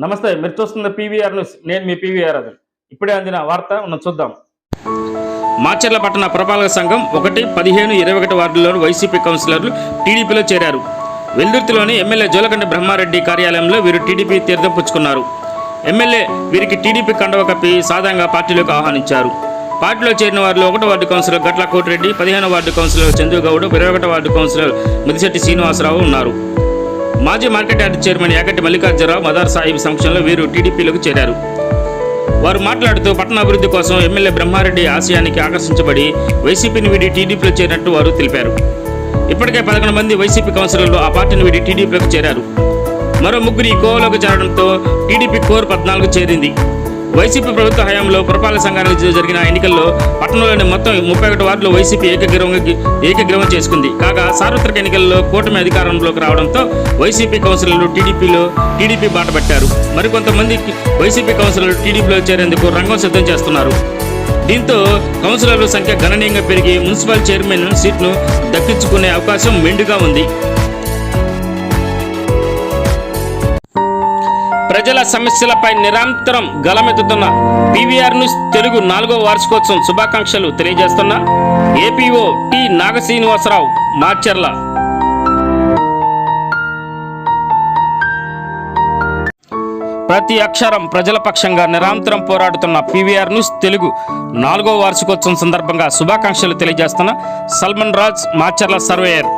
నమస్తే, మీరు చూస్తున్న పీవీఆర్ న్యూస్. నేను మీ పీవీఆర్ అది. ఇప్పుడే అందిన వార్త చూద్దాం. మాచర్ల పట్టణ పురపాలక సంఘం 1, 15, 21 వార్డుల్లోని వైసీపీ కౌన్సిలర్లు టీడీపీలో చేరారు. వెల్దుర్తిలోని ఎమ్మెల్యే జోలకంటి బ్రహ్మారెడ్డి కార్యాలయంలో వీరు టీడీపీ తీర్థం పుచ్చుకున్నారు. ఎమ్మెల్యే వీరికి టీడీపీ కండవ కప్పి సాధారణంగా పార్టీలోకి ఆహ్వానించారు. పార్టీలో చేరిన వారిలో 1వ వార్డు కౌన్సిలర్ గట్ల కోటిరెడ్డి, 15వ వార్డు కౌన్సిలర్ చందుగౌడ్, 21వ వార్డు కౌన్సిలర్ ముదిశెట్టి శ్రీనివాసరావు ఉన్నారు. మాజీ market yard chairman Yaganti Mallikarjunarao Madar Sahib సమక్షంలో వీరు టీడీపీలోకి చేరారు. వారు మాట్లాడుతూ పట్టణ అభివృద్ధి కోసం ఎమ్మెల్యే బ్రహ్మారెడ్డి ఆశయానికి ఆకర్షించబడి వైసీపీని వీడి టీడీపీలో చేరినట్టు వారు తెలిపారు. ఇప్పటికే 11 మంది వైసీపీ కౌన్సిలర్లు ఆ పార్టీని వీడి టీడీపీలోకి చేరారు. మరో 3 ఈ కోవలోకి చేరడంతో టీడీపీ కోర్ 14 చేరింది. వైసీపీ ప్రభుత్వ హయాంలో పురపాలక సంఘానికి జరిగిన ఎన్నికల్లో పట్టణంలోని మొత్తం 31 వార్డులు వైసీపీ ఏకగ్రీవం చేసుకుంది. కాగా సార్వత్రిక ఎన్నికల్లో కూటమి అధికారంలోకి రావడంతో వైసీపీ కౌన్సిలర్లు టీడీపీ బాట పట్టారు. మరికొంతమంది వైసీపీ కౌన్సిలర్లు టీడీపీలో చేరేందుకు రంగం సిద్ధం చేస్తున్నారు. దీంతో కౌన్సిలర్ల సంఖ్య గణనీయంగా పెరిగి మున్సిపల్ చైర్మన్ సీట్ను దక్కించుకునే అవకాశం మెండుగా ఉంది. ప్రజల సమస్యలపై నిరంతరం గలమెత్తుతున్న పీవీఆర్ న్యూస్ తెలుగు 4వ వార్షికోత్సవం శుభాకాంక్షలు తెలియజేస్తున్న ఏపీఓ టి నాగశ్రీనివాసరావు, మాచర్ల. ప్రతి అక్షరం ప్రజల పక్షంగా నిరంతరం పోరాడుతున్న పీవీఆర్ న్యూస్ తెలుగు 4వ వార్షికోత్సవం సందర్భంగా శుభాకాంక్షలు తెలియజేస్తున్న సల్మన్ రాజ్, మాచర్ల సర్వేయర్.